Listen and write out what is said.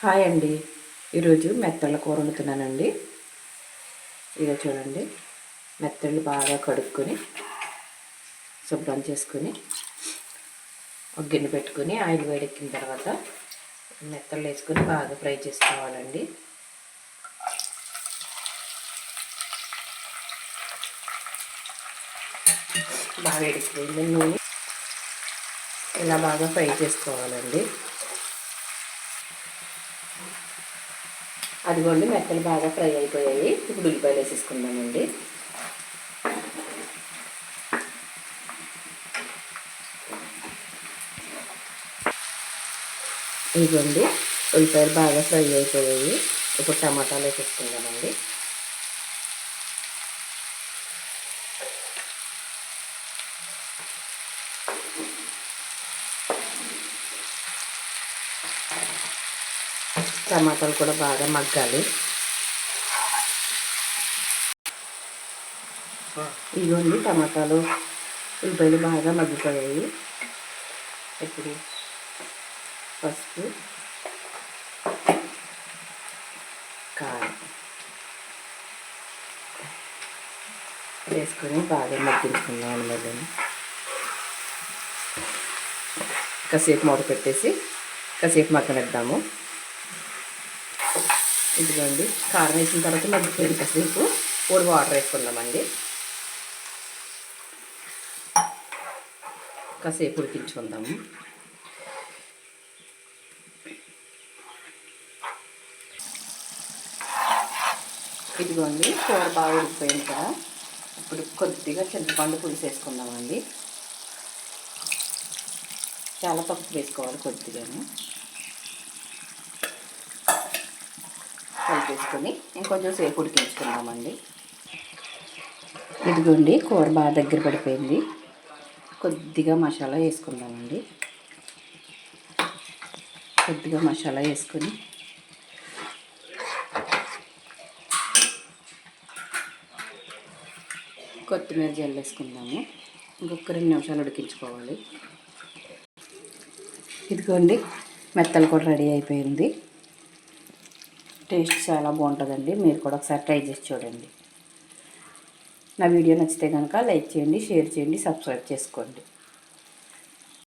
Hi అండి. ఈరోజు మెత్తళ్ళ కూర వండుతున్నానండి. ఇదో చూడండి, మెత్తళ్ళు బాగా కడుక్కొని శుభ్రం చేసుకొని ఒక గిన్నె పెట్టుకొని ఆయిల్ వేడెక్కిన తర్వాత మెత్తళ్ళు వేసుకొని బాగా ఫ్రై చేసుకోవాలండి. బాగా వేడెక్కిపోయింది నూనె, ఇలా బాగా ఫ్రై చేసుకోవాలండి. అదిగోండి, మెత్తలు బాగా ఫ్రై అయిపోయాయి. ఇప్పుడు ఉల్లిపాయలు వేసేసుకుందామండి. ఇదిగోండి, ఉల్లిపాయలు బాగా ఫ్రై అయిపోయాయి. ఇప్పుడు టమాటాలు వేసేసుకుందామండి. టమాటాలు కూడా బాగా మగ్గాలి. ఇదిగోండి, టమాటాలు ఉల్లిపాయలు బాగా మగ్గిపోయాయి. ఇప్పుడు పసుపు, కారం వేసుకొని బాగా మగ్గించుకుందాం. మళ్ళీ కాసేపు మూత పెట్టేసి కాసేపు మగ్గనిద్దాము. ఇదిగోండి, కారం వేసిన తర్వాత మగ్గిపోయిన కాసేపు పొడి వాటర్ వేసుకుందామండి. కాసేపు ఉడికించుకుందాము. ఇదిగోండి, కూర బాగా ఉడికిపోయింది కదా. ఇప్పుడు కొద్దిగా చింతపండు పులుసు వేసుకుందామండి. చాలా తక్కువ వేసుకోవాలి, కొద్దిగాను కలిపేసుకొని ఇంకొంచెం సేపు ఉడికించుకుందామండి. ఇదిగోండి, కూర బాగా దగ్గర పడిపోయింది. కొద్దిగా మసాలా వేసుకుందామండి. కొద్దిగా మసాలా వేసుకొని కొత్తిమీర జల్లేసుకుందాము. ఇంకొక 2 నిమిషాలు ఉడికించుకోవాలి. ఇదిగోండి, మెత్తలు కూడా రెడీ అయిపోయింది. టేస్ట్ చాలా బాగుంటుందండి. మీరు కూడా ఒకసారి ట్రై చేసి చూడండి. నా వీడియో నచ్చితే కనుక లైక్ చేయండి, షేర్ చేయండి, సబ్స్క్రైబ్ చేసుకోండి.